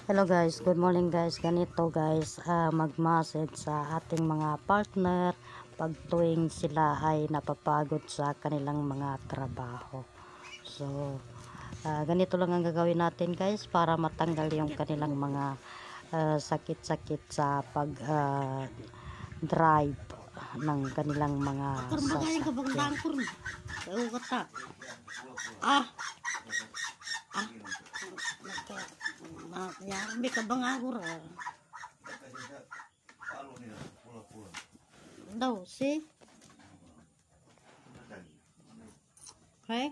Hello guys, good morning guys. Ganito guys, mag-message sa ating mga partner pag tuwing sila ay napapagod sa kanilang mga trabaho. So, ganito lang ang gagawin natin guys para matanggal yung kanilang mga sakit-sakit sa pag-drive ng kanilang mga sasakyan. Yarbi ka bang agor daw si okay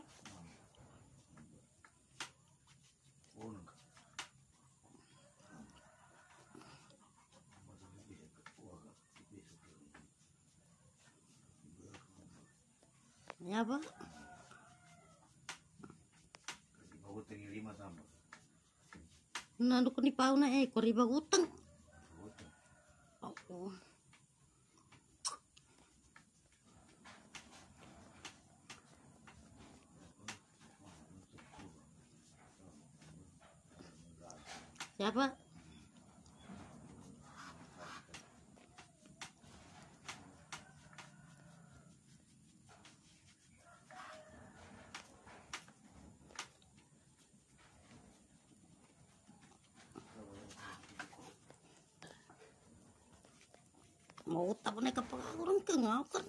ya ba nando ko ni pau na kuri bagutang oo siapa mau tak na kapag orang ka nga kan